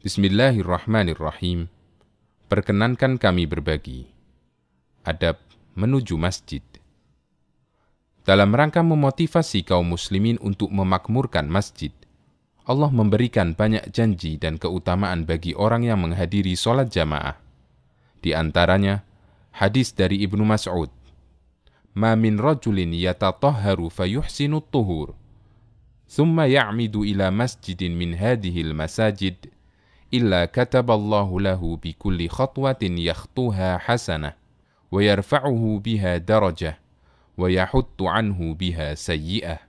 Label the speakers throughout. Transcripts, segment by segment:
Speaker 1: Bismillahirrahmanirrahim. Perkenankan kami berbagi. Adab menuju masjid. Dalam rangka memotivasi kaum muslimin untuk memakmurkan masjid, Allah memberikan banyak janji dan keutamaan bagi orang yang menghadiri sholat jamaah. Di antaranya, hadis dari Ibnu Mas'ud, "Ma min rajulin yatatahharu fayuhsinu tuhur, thumma ya'midu ila masjidin min hadihil masajid, illa kataballahu lahu bi kulli khatwatin yakhtuha hasanah, wa yarfa'uhu biha darajah, wa yahuttu anhu biha sayyi'ah."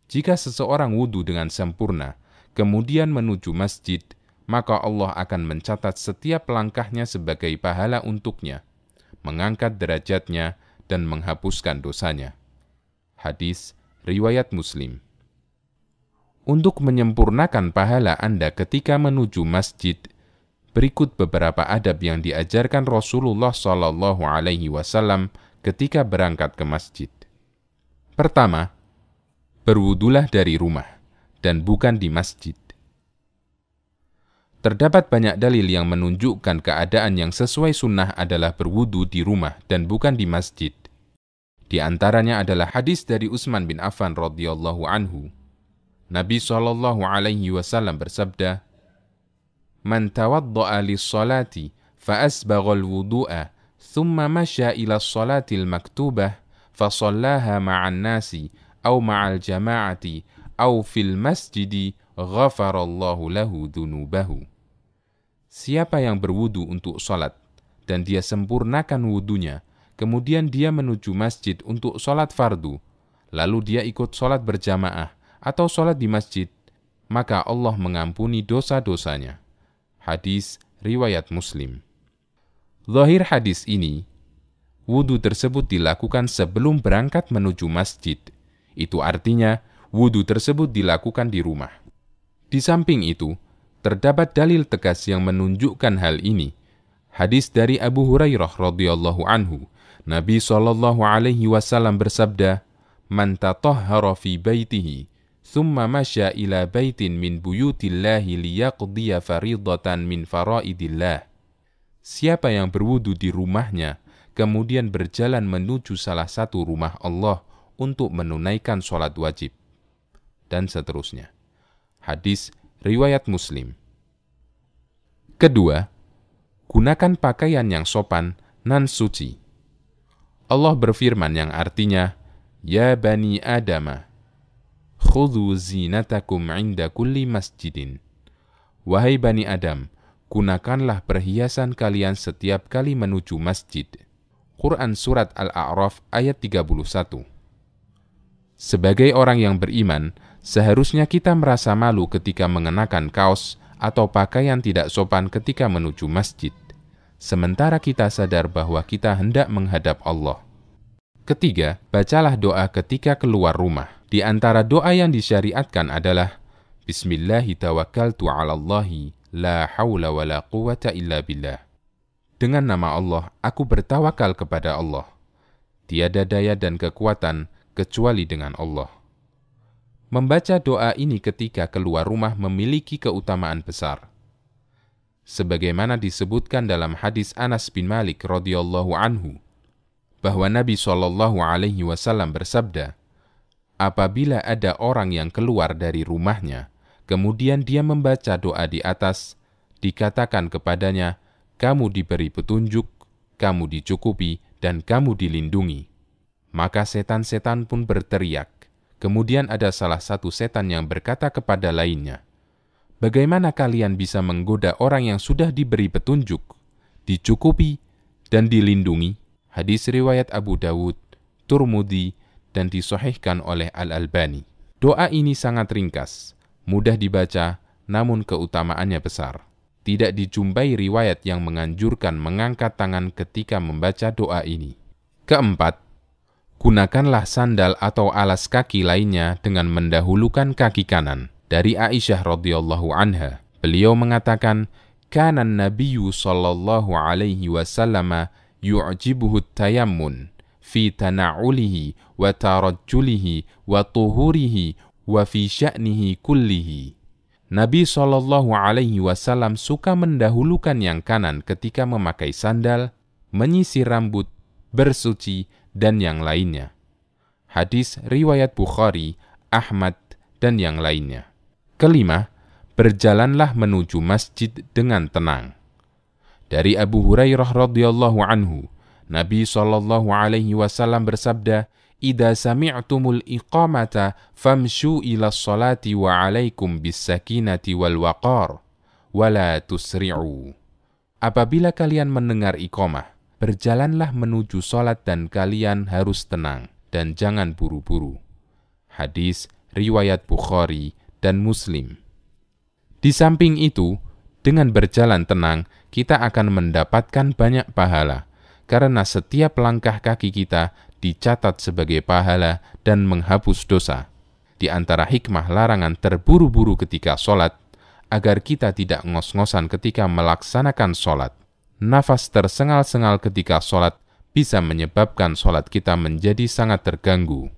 Speaker 1: Jika seseorang wudu dengan sempurna, kemudian menuju masjid, maka Allah akan mencatat setiap langkahnya sebagai pahala untuknya, mengangkat derajatnya, dan menghapuskan dosanya. Hadis riwayat Muslim. Untuk menyempurnakan pahala Anda ketika menuju masjid, berikut beberapa adab yang diajarkan Rasulullah SAW ketika berangkat ke masjid. Pertama, berwudulah dari rumah dan bukan di masjid. Terdapat banyak dalil yang menunjukkan keadaan yang sesuai sunnah adalah berwudu di rumah dan bukan di masjid. Di antaranya adalah hadis dari Utsman bin Affan radhiyallahu anhu. Nabi SAW bersabda, "Man tawadda'a lis-salati fa asbaghal wudu'a, thumma masya ila as-salatil maktubah fa shallaha ma'an nasi aw ma'al jama'ati aw fil masjidi, ghafarallahu lahu dhunubahu." Siapa yang berwudu untuk salat dan dia sempurnakan wudunya, kemudian dia menuju masjid untuk salat fardu, lalu dia ikut salat berjamaah atau sholat di masjid, maka Allah mengampuni dosa-dosanya. Hadis riwayat Muslim. Zahir hadis ini, wudu tersebut dilakukan sebelum berangkat menuju masjid. Itu artinya, wudu tersebut dilakukan di rumah. Di samping itu, terdapat dalil tegas yang menunjukkan hal ini. Hadis dari Abu Hurairah radhiyallahu anhu, Nabi SAW bersabda, "Man tatahhara fi baitihi, thumma masya ila baitin min buyutillahi liyaqdiya faridatan min faraidillah." Siapa yang berwudu di rumahnya, kemudian berjalan menuju salah satu rumah Allah untuk menunaikan sholat wajib, dan seterusnya. Hadis riwayat Muslim. Kedua, gunakan pakaian yang sopan nan suci. Allah berfirman yang artinya, "Ya bani Adamah, khudhu zinatakum inda kulli masjidin." Wahai Bani Adam, gunakanlah perhiasan kalian setiap kali menuju masjid. Quran Surat Al-A'raf ayat 31. Sebagai orang yang beriman, seharusnya kita merasa malu ketika mengenakan kaos atau pakaian tidak sopan ketika menuju masjid, sementara kita sadar bahwa kita hendak menghadap Allah. Ketiga, bacalah doa ketika keluar rumah. Di antara doa yang disyariatkan adalah Bismillahi tawakkaltu 'alallahi la haula wala quwwata illa billah. Dengan nama Allah, aku bertawakal kepada Allah. Tiada daya dan kekuatan kecuali dengan Allah. Membaca doa ini ketika keluar rumah memiliki keutamaan besar. Sebagaimana disebutkan dalam hadis Anas bin Malik radhiyallahu anhu, bahwa Nabi SAW bersabda, apabila ada orang yang keluar dari rumahnya, kemudian dia membaca doa di atas, dikatakan kepadanya, kamu diberi petunjuk, kamu dicukupi, dan kamu dilindungi. Maka setan-setan pun berteriak. Kemudian ada salah satu setan yang berkata kepada lainnya, bagaimana kalian bisa menggoda orang yang sudah diberi petunjuk, dicukupi, dan dilindungi? Hadis riwayat Abu Dawud, Turmudi, dan disahihkan oleh Al-Albani. Doa ini sangat ringkas, mudah dibaca, namun keutamaannya besar. Tidak dijumpai riwayat yang menganjurkan mengangkat tangan ketika membaca doa ini. Keempat, gunakanlah sandal atau alas kaki lainnya dengan mendahulukan kaki kanan. Dari Aisyah radhiyallahu anha, beliau mengatakan, "Kana an-nabiyyu sallallahu alaihi wasallam yu'jibuhu at-tayammun fi tana'ulihi wa tarajjulihi wa tuhurihi wa fi sya'nihi kullihi." Nabi SAW suka mendahulukan yang kanan ketika memakai sandal, menyisir rambut, bersuci, dan yang lainnya. Hadis riwayat Bukhari, Ahmad, dan yang lainnya. Kelima, berjalanlah menuju masjid dengan tenang. Dari Abu Hurairah radhiyallahu anhu, Nabi SAW bersabda, "Idza sami'tumul iqamata famshu ila sholati wa 'alaikum bis sakinati wal waqar wa la tusri'u." Apabila kalian mendengar iqamah, berjalanlah menuju salat dan kalian harus tenang dan jangan buru-buru. Hadis riwayat Bukhari dan Muslim. Di samping itu, dengan berjalan tenang, kita akan mendapatkan banyak pahala, karena setiap langkah kaki kita dicatat sebagai pahala dan menghapus dosa. Di antara hikmah larangan terburu-buru ketika sholat, agar kita tidak ngos-ngosan ketika melaksanakan sholat. Nafas tersengal-sengal ketika sholat bisa menyebabkan sholat kita menjadi sangat terganggu.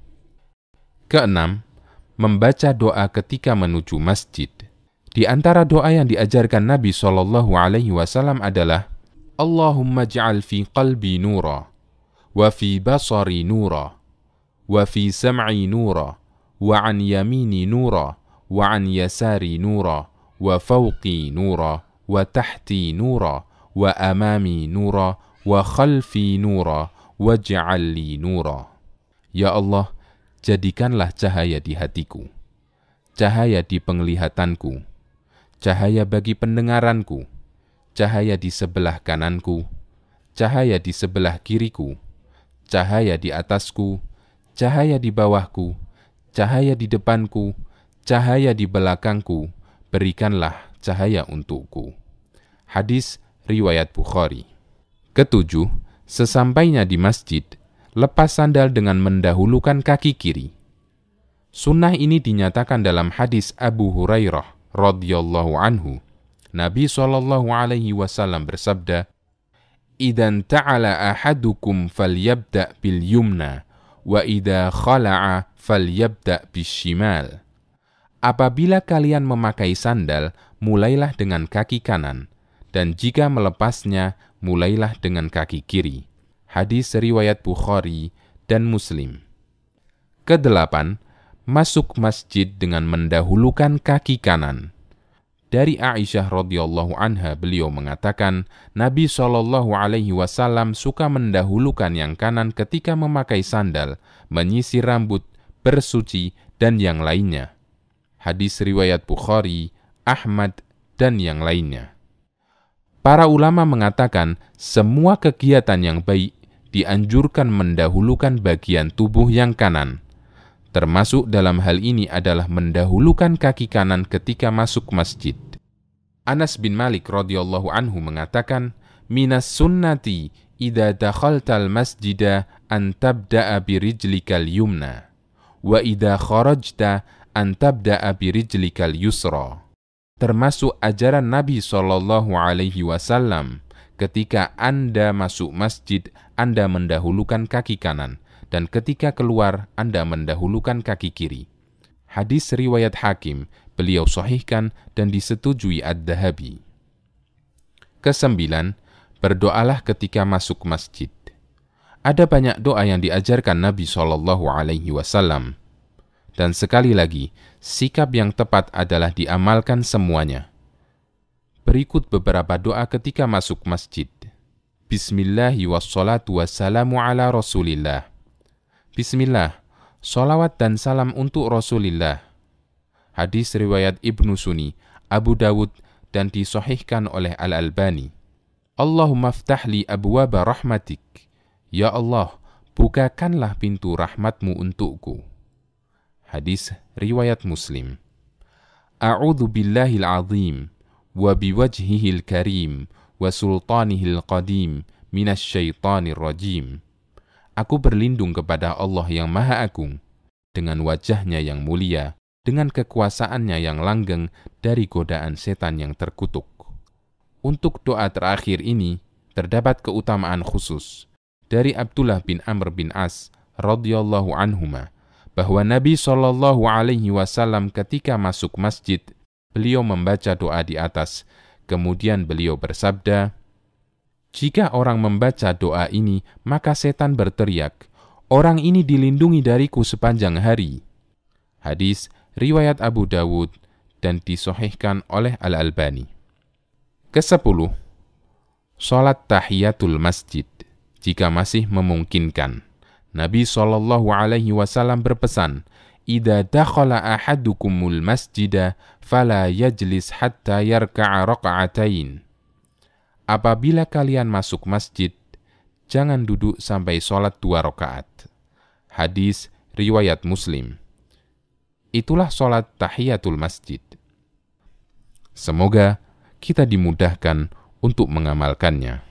Speaker 1: Keenam, membaca doa ketika menuju masjid. Di antara doa yang diajarkan Nabi SAW adalah, Allahumma ja'al fi qalbi nura, wa fi basari nura, wa fi sam'i nura, wa an yamini nura, wa an yasari nura, wa fawqi nura, wa tahti nura, wa amami nura, wa khalfi nura, wa ja'alli nura. Ya Allah, jadikanlah cahaya di hatiku, cahaya di penglihatanku, cahaya bagi pendengaranku, cahaya di sebelah kananku, cahaya di sebelah kiriku, cahaya di atasku, cahaya di bawahku, cahaya di depanku, cahaya di belakangku, berikanlah cahaya untukku. Hadis riwayat Bukhari. Ketujuh, sesampainya di masjid, lepas sandal dengan mendahulukan kaki kiri. Sunnah ini dinyatakan dalam hadis Abu Hurairah radhiyallahu anhu. Nabi SAW bersabda, "Idan ta'ala ahadukum falyabda' bil yumna, wa idza khala'a falyabda' bis shimal." Apabila kalian memakai sandal, mulailah dengan kaki kanan, dan jika melepasnya, mulailah dengan kaki kiri. Hadis riwayat Bukhari dan Muslim. Kedelapan, masuk masjid dengan mendahulukan kaki kanan. Dari Aisyah radhiyallahu anha, beliau mengatakan, Nabi SAW suka mendahulukan yang kanan ketika memakai sandal, menyisir rambut, bersuci, dan yang lainnya. Hadis riwayat Bukhari, Ahmad, dan yang lainnya. Para ulama mengatakan, semua kegiatan yang baik dianjurkan mendahulukan bagian tubuh yang kanan. Termasuk dalam hal ini adalah mendahulukan kaki kanan ketika masuk masjid. Anas bin Malik radhiyallahu anhu mengatakan, "Minas sunnati idza dakhaltal masjida an tabda'a bi rijlikal yumna, wa idza kharajta an tabda'a bi rijlikal yusra." Termasuk ajaran Nabi SAW, ketika Anda masuk masjid, Anda mendahulukan kaki kanan, dan ketika keluar, Anda mendahulukan kaki kiri. Hadis riwayat Hakim, beliau sahihkan dan disetujui Ad-Dahabi. Kesembilan, berdoalah ketika masuk masjid. Ada banyak doa yang diajarkan Nabi SAW. Dan sekali lagi, sikap yang tepat adalah diamalkan semuanya. Berikut beberapa doa ketika masuk masjid. Bismillahi wassalatu wassalamu ala Rasulillah. Bismillah, salawat dan salam untuk Rasulillah. Hadis riwayat Ibnu Sunni, Abu Dawud, dan disahihkan oleh Al-Albani. Allahumma ftahli abwaba rahmatik. Ya Allah, bukakanlah pintu rahmatmu untukku. Hadis riwayat Muslim. A'udzu billahil azim wa biwajhihil karim wa sultanihil qadim minasyaitonir rajim. Aku berlindung kepada Allah yang Maha Agung, dengan wajahnya yang mulia, dengan kekuasaannya yang langgeng dari godaan setan yang terkutuk. Untuk doa terakhir ini, terdapat keutamaan khusus dari Abdullah bin Amr bin As radhiyallahu anhuma, bahwa Nabi SAW ketika masuk masjid beliau membaca doa di atas. Kemudian beliau bersabda, "Jika orang membaca doa ini, maka setan berteriak, 'Orang ini dilindungi dariku sepanjang hari.'" Hadis riwayat Abu Dawud dan disahihkan oleh Al-Albani. Ke-10, salat tahiyatul masjid jika masih memungkinkan. Nabi SAW berpesan, "Idza dakhala ahadukumul masjida fala yajlis hatta yarka'a raka'atain." Apabila kalian masuk masjid, jangan duduk sampai sholat 2 rakaat. Hadis riwayat Muslim. Itulah sholat tahiyatul masjid. Semoga kita dimudahkan untuk mengamalkannya.